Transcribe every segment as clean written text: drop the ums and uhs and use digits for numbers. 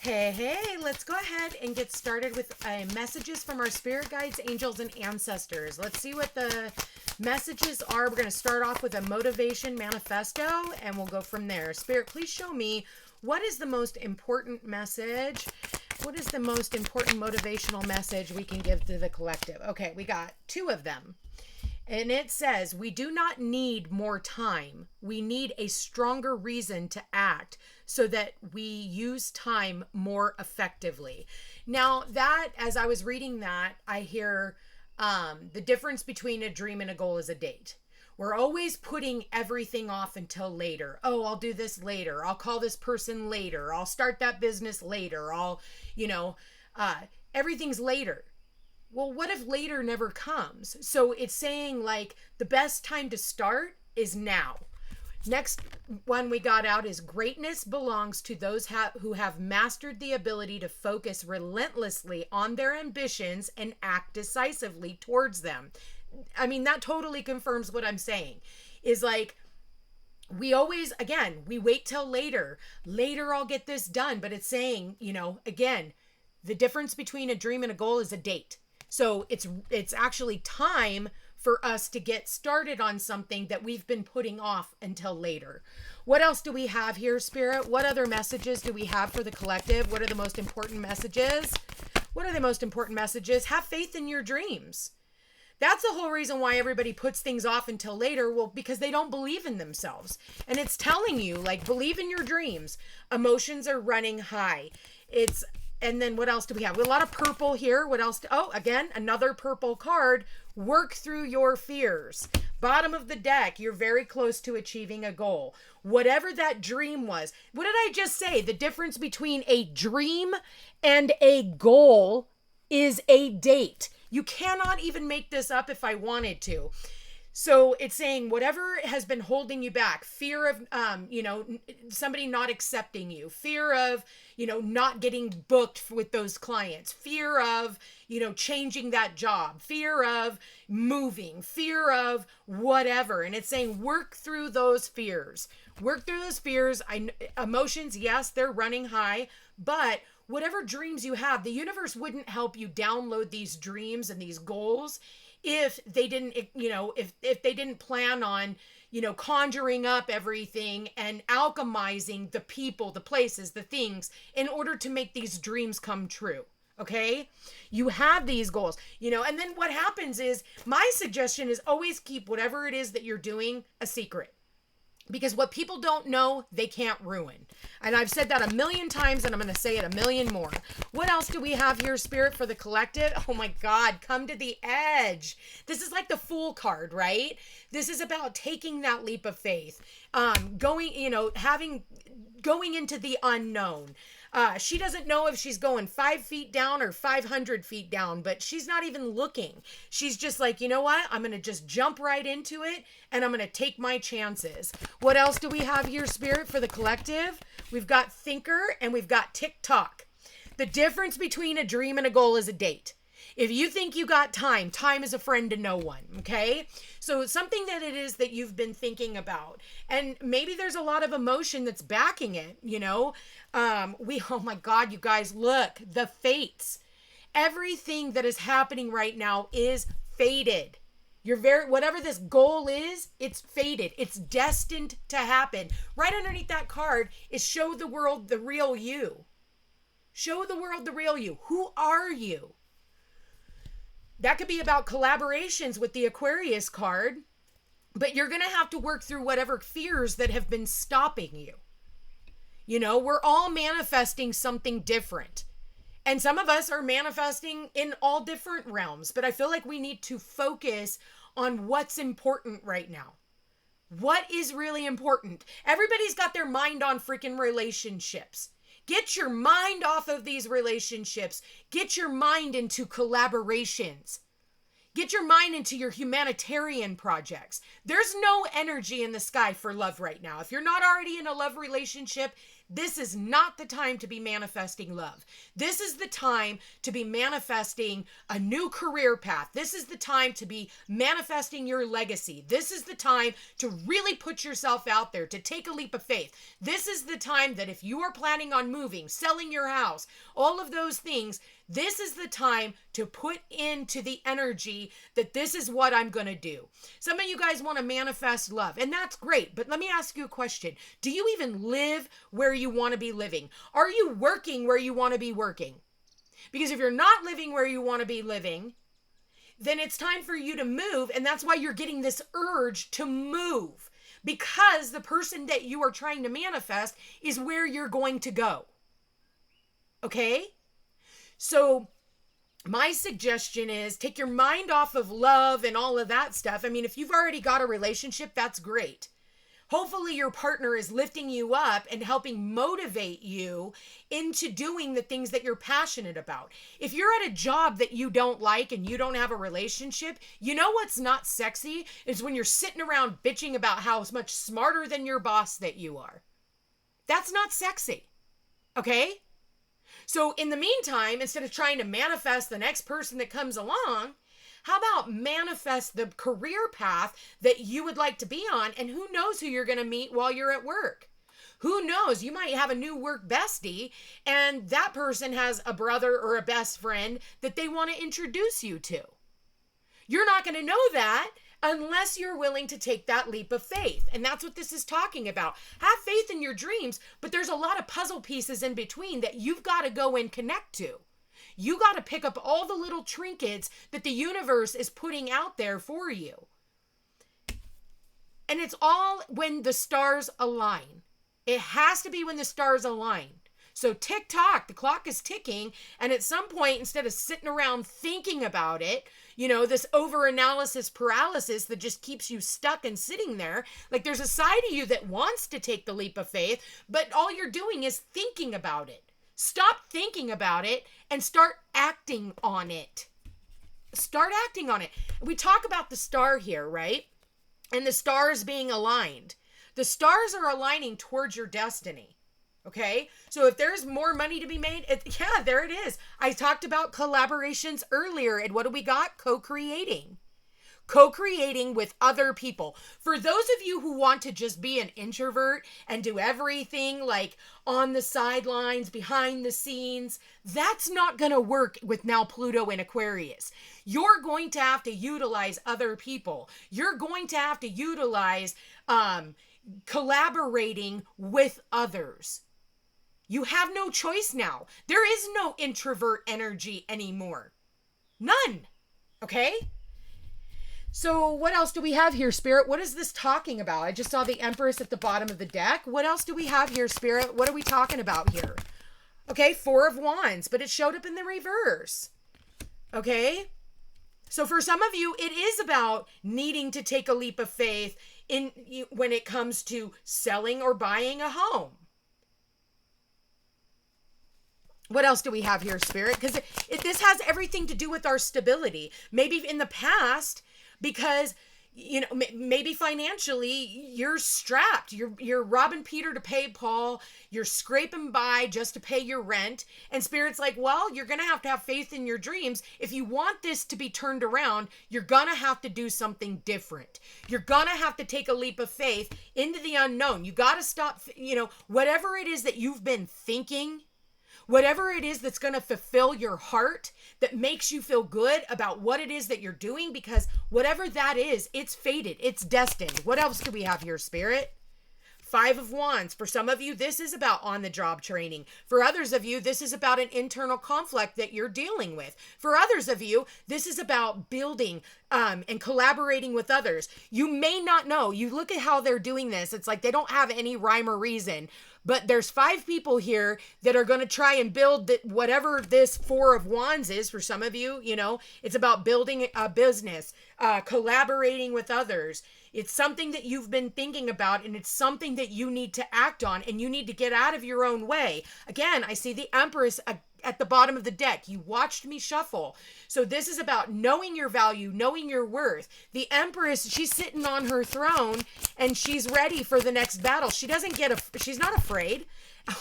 Hey, let's go ahead and get started with messages from our spirit guides, angels, and ancestors. Let's see what the messages are. We're going to start off with a motivation manifesto, and we'll go from there. Spirit, please show me what is the most important message. What is the most important motivational message we can give to the collective? Okay, we got two of them. And it says, we do not need more time. We need a stronger reason to act so that we use time more effectively. Now that, as I was reading that, I hear the difference between a dream and a goal is a date. We're always putting everything off until later. Oh, I'll do this later. I'll call this person later. I'll start that business later. Everything's later. Well, what if later never comes? So it's saying like the best time to start is now. Next one we got out is greatness belongs to those who have mastered the ability to focus relentlessly on their ambitions and act decisively towards them. I mean, that totally confirms what I'm saying. Is like, we always, again, we wait till later. Later I'll get this done. But it's saying, again, the difference between a dream and a goal is a date. So it's actually time for us to get started on something that we've been putting off until later. What else do we have here, Spirit? What other messages do we have for the collective? What are the most important messages? What are the most important messages? Have faith in your dreams. That's the whole reason why everybody puts things off until later. Well, because they don't believe in themselves. And it's telling you, like, believe in your dreams. Emotions are running high. And then what else do we have? We have a lot of purple here. What else? Again, another purple card. Work through your fears. Bottom of the deck, you're very close to achieving a goal. Whatever that dream was. What did I just say? The difference between a dream and a goal is a date. You cannot even make this up if I wanted to. So it's saying whatever has been holding you back, fear of, somebody not accepting you, fear of, not getting booked with those clients, fear of, changing that job, fear of moving, fear of whatever. And it's saying work through those fears. Work through those fears. Emotions, yes, they're running high, but whatever dreams you have, the universe wouldn't help you download these dreams and these goals if they didn't, if they didn't plan on, conjuring up everything and alchemizing the people, the places, the things in order to make these dreams come true. Okay. You have these goals, and then what happens is my suggestion is always keep whatever it is that you're doing a secret. Because what people don't know, they can't ruin. And I've said that a million times, and I'm going to say it a million more. What else do we have here, Spirit, for the collective? Oh my God, come to the edge. This is like the Fool card, right? This is about taking that leap of faith. Going into the unknown. She doesn't know if she's going 5 feet down or 500 feet down, but she's not even looking. She's just like, you know what? I'm going to just jump right into it and I'm going to take my chances. What else do we have here, Spirit, for the collective? We've got thinker and we've got TikTok. The difference between a dream and a goal is a date. If you think you got time, time is a friend to no one, okay? So something that it is that you've been thinking about, and maybe there's a lot of emotion that's backing it, oh my God, you guys, look, the fates. Everything that is happening right now is fated. Whatever this goal is, it's fated. It's destined to happen. Right underneath that card is show the world the real you. Show the world the real you. Who are you? That could be about collaborations with the Aquarius card, but you're going to have to work through whatever fears that have been stopping you. We're all manifesting something different. And some of us are manifesting in all different realms, but I feel like we need to focus on what's important right now. What is really important? Everybody's got their mind on freaking relationships. Get your mind off of these relationships. Get your mind into collaborations. Get your mind into your humanitarian projects. There's no energy in the sky for love right now. If you're not already in a love relationship, this is not the time to be manifesting love. This is the time to be manifesting a new career path. This is the time to be manifesting your legacy. This is the time to really put yourself out there, to take a leap of faith. This is the time that if you are planning on moving, selling your house, all of those things, this is the time to put into the energy that this is what I'm going to do. Some of you guys want to manifest love, and that's great. But let me ask you a question. Do you even live where you want to be living? Are you working where you want to be working? Because if you're not living where you want to be living, then it's time for you to move. And that's why you're getting this urge to move, because the person that you are trying to manifest is where you're going to go. Okay? So my suggestion is take your mind off of love and all of that stuff. I mean, if you've already got a relationship, that's great. Hopefully your partner is lifting you up and helping motivate you into doing the things that you're passionate about. If you're at a job that you don't like and you don't have a relationship, you know what's not sexy is when you're sitting around bitching about how much smarter than your boss that you are. That's not sexy. Okay? So in the meantime, instead of trying to manifest the next person that comes along, how about manifest the career path that you would like to be on? And who knows who you're going to meet while you're at work? Who knows? You might have a new work bestie, and that person has a brother or a best friend that they want to introduce you to. You're not going to know that unless you're willing to take that leap of faith. And that's what this is talking about. Have faith in your dreams, but there's a lot of puzzle pieces in between that you've got to go and connect to. You got to pick up all the little trinkets that the universe is putting out there for you. And it's all when the stars align. It has to be when the stars align. So tick tock, the clock is ticking. And at some point, instead of sitting around thinking about it, this over-analysis paralysis that just keeps you stuck and sitting there, like there's a side of you that wants to take the leap of faith, but all you're doing is thinking about it. Stop thinking about it and start acting on it. Start acting on it. We talk about the star here, right? And the stars being aligned. The stars are aligning towards your destiny. Okay, so if there's more money to be made, there it is. I talked about collaborations earlier, and what do we got? Co-creating with other people. For those of you who want to just be an introvert and do everything like on the sidelines, behind the scenes, that's not going to work with now Pluto in Aquarius. You're going to have to utilize other people. You're going to have to utilize collaborating with others. You have no choice now. There is no introvert energy anymore. None. Okay? So what else do we have here, Spirit? What is this talking about? I just saw the Empress at the bottom of the deck. What else do we have here, Spirit? What are we talking about here? Okay, Four of Wands, but it showed up in the reverse. Okay? So for some of you, it is about needing to take a leap of faith when it comes to selling or buying a home. What else do we have here, Spirit? Because this has everything to do with our stability. Maybe in the past, because, maybe financially you're strapped. You're robbing Peter to pay Paul. You're scraping by just to pay your rent. And Spirit's like, well, you're going to have faith in your dreams. If you want this to be turned around, you're going to have to do something different. You're going to have to take a leap of faith into the unknown. You got to stop, whatever it is that you've been thinking, whatever it is that's going to fulfill your heart, that makes you feel good about what it is that you're doing, because whatever that is, it's fated, it's destined. What else do we have here, Spirit? Five of Wands. For some of you, this is about on-the-job training. For others of you, this is about an internal conflict that you're dealing with. For others of you, this is about building and collaborating with others. You may not know. You look at how they're doing this. It's like they don't have any rhyme or reason. But there's 5 people here that are going to try and build whatever this Four of Wands is. For some of you, it's about building a business, collaborating with others. It's something that you've been thinking about, and it's something that you need to act on, and you need to get out of your own way. Again, I see the Empress at the bottom of the deck. You watched me shuffle. So this is about knowing your value, knowing your worth. The Empress, she's sitting on her throne and she's ready for the next battle. She's not afraid.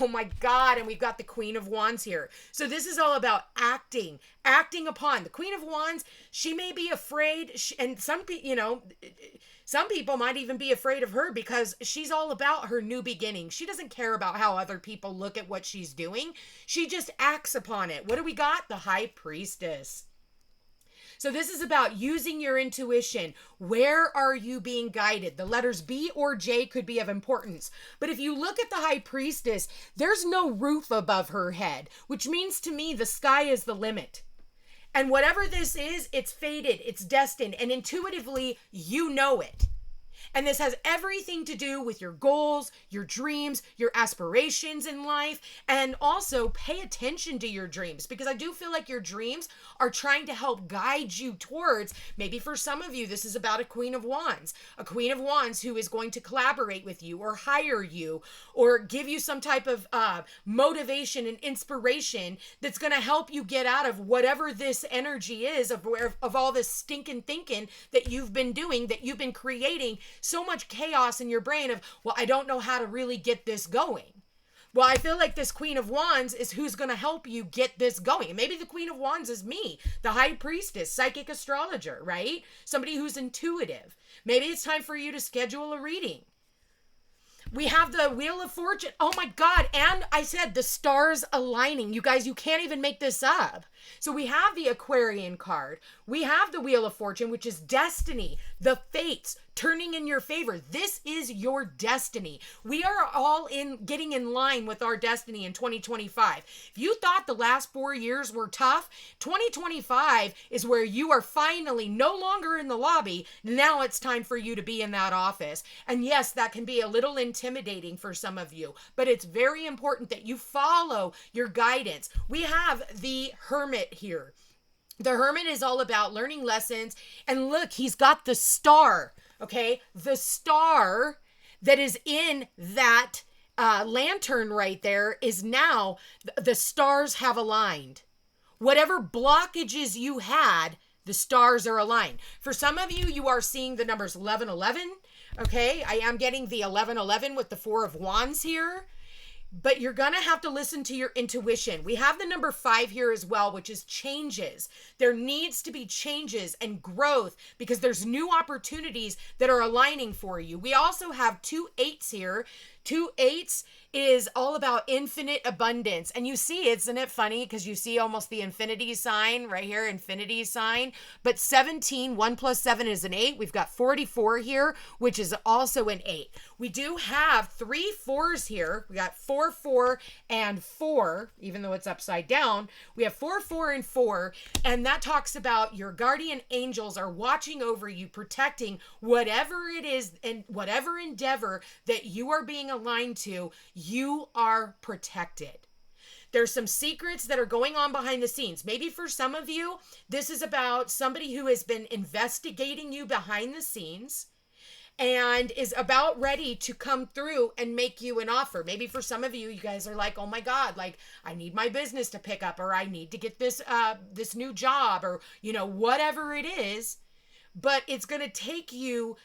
Oh my God. And we've got the Queen of Wands here. So this is all about acting upon. The Queen of Wands, she may be afraid, and some people might even be afraid of her because she's all about her new beginning. She doesn't care about how other people look at what she's doing. She just acts upon it. What do we got? The High Priestess. So this is about using your intuition. Where are you being guided? The letters B or J could be of importance. But if you look at the High Priestess, there's no roof above her head, which means to me the sky is the limit. And whatever this is, it's fated, it's destined, and intuitively you know it. And this has everything to do with your goals, your dreams, your aspirations in life, and also pay attention to your dreams, because I do feel like your dreams are trying to help guide you towards, maybe for some of you, this is about a Queen of Wands who is going to collaborate with you or hire you or give you some type of motivation and inspiration that's going to help you get out of whatever this energy is of all this stinking thinking that you've been doing, that you've been creating so much chaos in your brain of, well, I don't know how to really get this going. Well, I feel like this Queen of Wands is who's going to help you get this going. Maybe the Queen of Wands is me, the High Priestess, psychic astrologer, right? Somebody who's intuitive. Maybe it's time for you to schedule a reading. We have the Wheel of Fortune. Oh my God. And I said the stars aligning. You guys, you can't even make this up. So we have the Aquarian card. We have the Wheel of Fortune, which is destiny, the fates turning in your favor. This is your destiny. We are all getting in line with our destiny in 2025. If you thought the last 4 years were tough, 2025 is where you are finally no longer in the lobby. Now it's time for you to be in that office. And yes, that can be a little intimidating for some of you, but it's very important that you follow your guidance. We have the Hermit here. The Hermit is all about learning lessons. And look, he's got the star, okay? The star that is in that lantern right there is now, the stars have aligned. Whatever blockages you had, the stars are aligned. For some of you, you are seeing the numbers 1111, okay? I am getting the 1111 with the Four of Wands here. But you're going to have to listen to your intuition. We have the number 5 here as well, which is changes. There needs to be changes and growth because there's new opportunities that are aligning for you. We also have 2 8s here. 2 8s is all about infinite abundance. And you see, isn't it funny? Because you see almost the infinity sign right here, infinity sign. But 17, 1 plus 7 is an 8. We've got 44 here, which is also an 8. We do have 3 4s here. We got 4, 4, and 4, even though it's upside down. We have 4, 4, and 4. And that talks about your guardian angels are watching over you, protecting whatever it is and whatever endeavor that you are being aligned to, you are protected. There's some secrets that are going on behind the scenes. Maybe for some of you, this is about somebody who has been investigating you behind the scenes and is about ready to come through and make you an offer. Maybe for some of you, you guys are like, oh my God, like I need my business to pick up, or I need to get this new job, or, whatever it is, but it's going to take you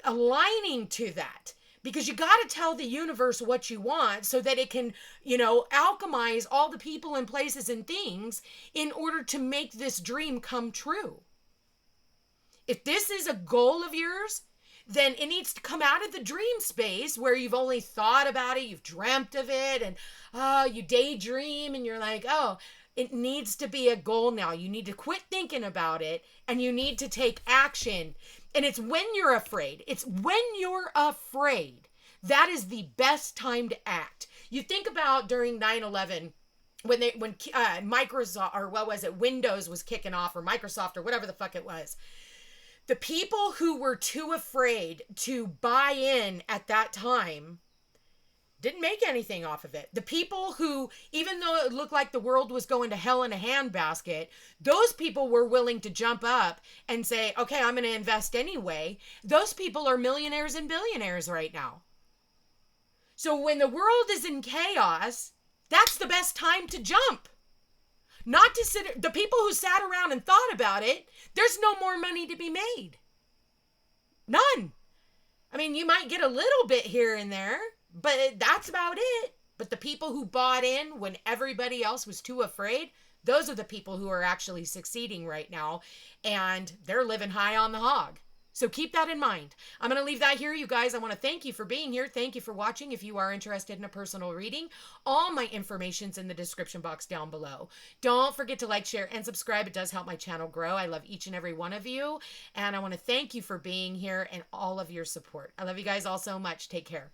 aligning to that. Because you got to tell the universe what you want so that it can, alchemize all the people and places and things in order to make this dream come true. If this is a goal of yours, then it needs to come out of the dream space where you've only thought about it, you've dreamt of it, and you daydream and you're like, oh, it needs to be a goal now. You need to quit thinking about it and you need to take action. And it's when you're afraid. It's when you're afraid. That is the best time to act. You think about during 9/11 when Microsoft, or what was it, Windows was kicking off, or Microsoft, or whatever the fuck it was. The people who were too afraid to buy in at that time didn't make anything off of it. The people who, even though it looked like the world was going to hell in a handbasket, those people were willing to jump up and say, okay, I'm going to invest anyway. Those people are millionaires and billionaires right now. So when the world is in chaos, that's the best time to jump. Not to sit, the people who sat around and thought about it, there's no more money to be made. None. I mean, you might get a little bit here and there, but that's about it. But the people who bought in when everybody else was too afraid, those are the people who are actually succeeding right now, and they're living high on the hog. So keep that in mind. I'm going to leave that here, you guys. I want to thank you for being here. Thank you for watching. If you are interested in a personal reading, all my information's in the description box down below. Don't forget to like, share, and subscribe. It does help my channel grow. I love each and every one of you. And I want to thank you for being here and all of your support. I love you guys all so much. Take care.